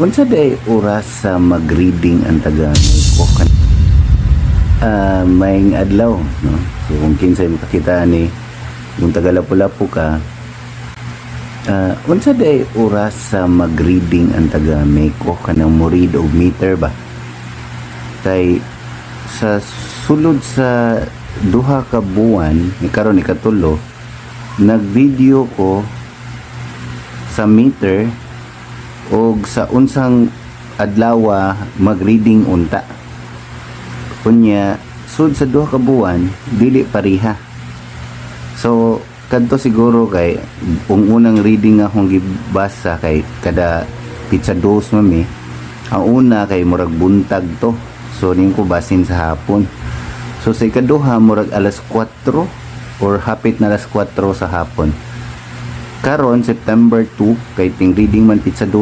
Unsa day oras sa mag-reading ang taga ko kan maing adlaw, no? So kung kinsay makakita ni yung taga Lapu-Lapu ka, unsa day oras sa mag-reading ang taga Meko kanang mo read og meter ba? Kay sa sulod sa duha ka buwan ni karon ikatulo, nag-video ko sa meter og sa unsang adlaw mag-reading unta. Kunya sud sa duha ka buwan dili pareha. So kadto siguro kay unang reading akong gibasa kay kada pizza dos mami. Ang una kay murag buntag to. So ning ko basin sa hapon. So sa ikaduha murag alas 4 or hapit na alas 4 sa hapon. Karon September 2 kay ting reading man pizza